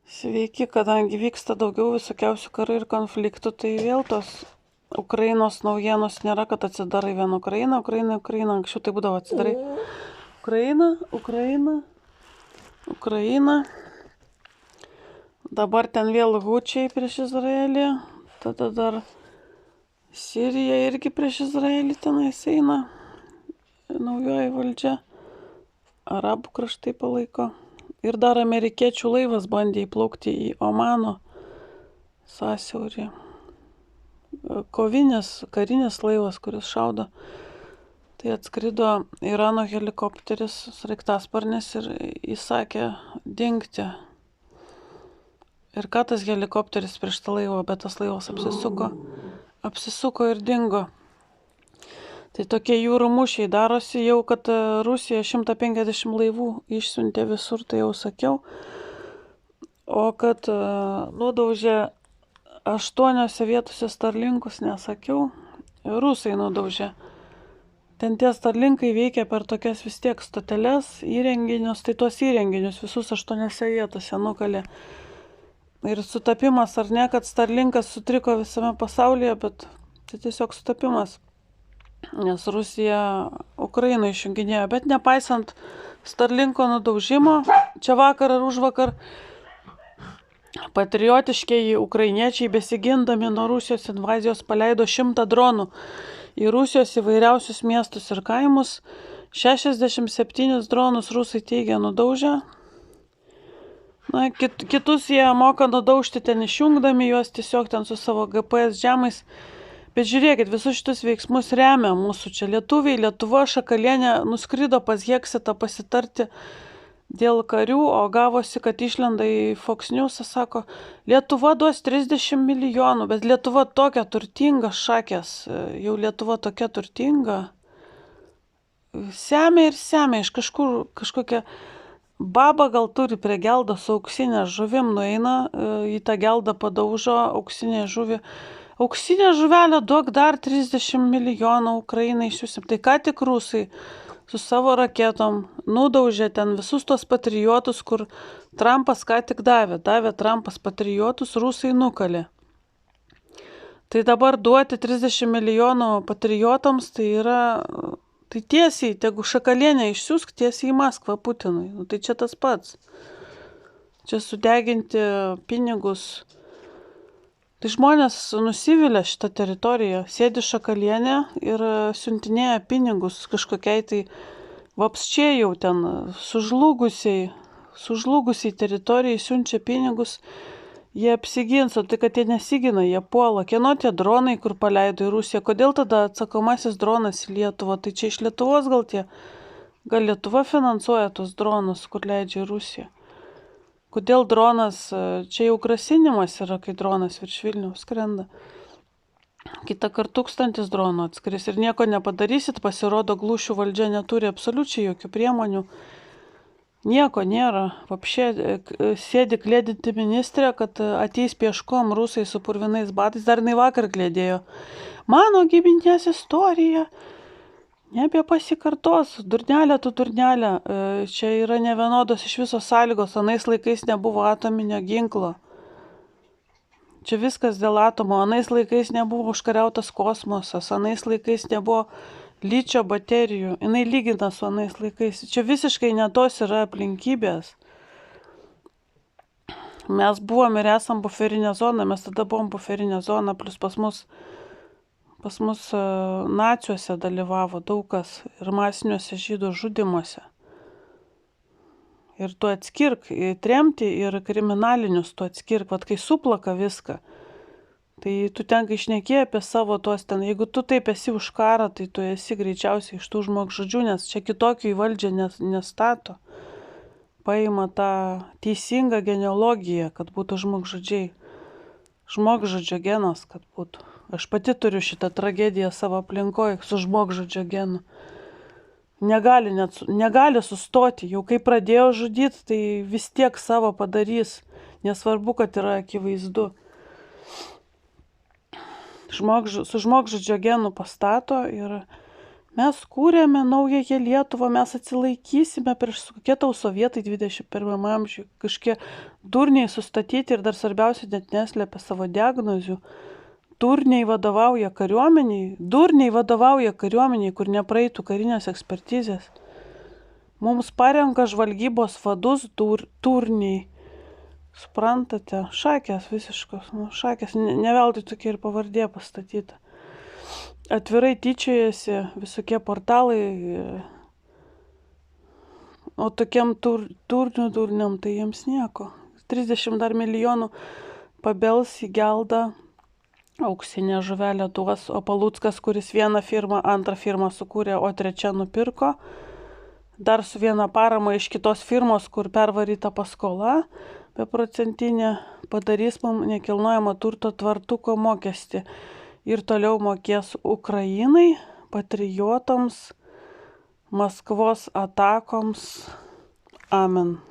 Sveiki, kadangi vyksta daugiau visokiausių karų ir konfliktų, tai vėl tos Ukrainos naujienos nėra, kad atsidarai vien Ukrainą, anksčiau tai būdavo atsidarai Ukraina. Dabar ten vėl hučiai prieš Izraelį, tada dar Sirija irgi prieš Izraelį tenais eina, naujoji valdžia, arabų kraštai palaiko. Ir dar amerikiečių laivas bandė įplaukti į Omano sąsiaurį. Karinis laivas, kuris šaudo. Tai atskrido Irano helikopteris, sraigtasparnis ir įsakė dingti. Ir ką tas helikopteris prieš tą laivą, bet tas laivas apsisuko ir dingo. Tai tokie jūrų mūšiai darosi jau, kad Rusija 150 laivų išsiuntė visur, tai jau sakiau. O kad nudaužė 8 vietose Starlinkus, nesakiau. Rusai nudaužė. Ten tie Starlinkai veikia per tokias vis tiek stoteles, įrenginius, tai tuos įrenginius visus 8 vietose nukalė. Ir sutapimas ar ne, kad Starlinkas sutriko visame pasaulyje, bet tai tiesiog sutapimas. Nes Rusija Ukrainą išjunginėjo, bet nepaisant Starlinko nudaužimo, čia vakar ar užvakar patriotiškieji ukrainiečiai besigindami nuo Rusijos invazijos paleido 100 dronų į Rusijos įvairiausius miestus ir kaimus. 67 dronus rusai teigia nudaužę. Na, kitus jie moka nudaužti ten išjungdami juos tiesiog ten su savo GPS žemais. Bet žiūrėkit, visus šitus veiksmus remia mūsų čia lietuviai. Lietuva Šakalienė nuskrido pas Heksitą pasitarti dėl karių, o gavosi, kad išlenda į Fox News, sako, Lietuva duos 30 milijonų, bet Lietuva tokia turtinga, šakės, jau Lietuva tokia turtinga. Semia iš kažkur, kažkokia baba gal turi prie geldo su auksinė žuvim, nueina į tą geldą padaužo auksinė žuvį. Auksinė žuvelė duok dar 30 milijonų Ukrainai išsiusim. Tai ką tik rusai su savo raketom nudaužė ten visus tos patriotus, kur Trumpas ką tik davė. Davė Trumpas patriotus, rusai nukalė. Tai dabar duoti 30 milijonų patriotams, tai yra, tai tiesiai, tegu Šakalienė išsiųsk tiesiai į Maskvą Putinui. Nu, tai čia tas pats. Čia sudeginti pinigus. Tai žmonės nusivilia šitą teritoriją, sėdi Šakalienė ir siuntinėja pinigus kažkokiai tai vapsčiai jau ten sužlugusiai teritorijai siunčia pinigus, jie apsigins, o tai kad jie nesigina, jie puola. Kieno tie dronai, kur paleido į Rusiją, kodėl tada atsakomasis dronas į Lietuvą, tai čia iš Lietuvos gal Lietuva finansuoja tos dronus, kur leidžia į Rusiją. Kodėl dronas, čia jau grasinimas yra, kai dronas virš Vilniaus skrenda. Kita kartą 1000 dronų atskris ir nieko nepadarysit, pasirodo Glūšių valdžia neturi absoliučiai jokių priemonių. Nieko nėra. Vapšė sėdi klėdinti ministrė, kad ateis pieškom rusai su purvinais batais, dar jinai vakar klėdėjo. Mano giminės istorija nebepasikartos, durnelė tu durnelė, čia yra nevienodos iš viso sąlygos, anais laikais nebuvo atominio ginklo. Čia viskas dėl atomo, anais laikais nebuvo užkariautas kosmosas, anais laikais nebuvo ličio baterijų, jinai lygina su anais laikais. Čia visiškai netos yra aplinkybės. Mes buvom ir esam buferinė zona, mes tada buvom buferinė zona, plus pas mus naciuose dalyvavo daug kas ir masiniuose žydų žudimuose. Ir tu atskirk, tremti ir kriminalinius tu atskirk, vat kai suplaka viską, tai tu tenka išnekėjai apie savo tuos ten, jeigu tu taip esi už karą, tai tu esi greičiausiai iš tų žmogžudžių, nes čia kitokio į valdžią nestato. Paima tą teisingą genealogiją, kad būtų žmogžudžiai. Žmogžudžio genas, kad būtų. Aš pati turiu šitą tragediją savo aplinkoje su žmogžudžio genu. Negali sustoti. Jau kai pradėjo žudyti, tai vis tiek savo padarys. Nesvarbu, kad yra akivaizdu. Su žmogžudžio genu pastato ir Mes kūrėme naująją Lietuvą, mes atsilaikysime prieš kokie tau sovietai 21 amžiuje, kažkie durniai sustatyti ir dar svarbiausia net neslėpia savo diagnozių. Durniai vadovauja kariuomeniai, kur nepraeitų karinės ekspertizės. Mums parenka žvalgybos vadus durniai. Suprantate, šakės visiškos, šakės, ne veltui tokia ir pavardė pastatyta. Atvirai tyčiojasi visokie portalai, o tokiam durniam tai jiems nieko. 30 dar milijonų pabels į geldą, auksinę žuvelę duos, o Paluckas, kuris vieną firmą, antrą firmą sukūrė, o trečią nupirko, dar su viena parama iš kitos firmos, kur pervaryta paskola, beprocentinė, padarys mums nekilnojamo turto tvartuko mokestį. Ir toliau mokės Ukrainai, patriotams, Maskvos atakoms. Amen.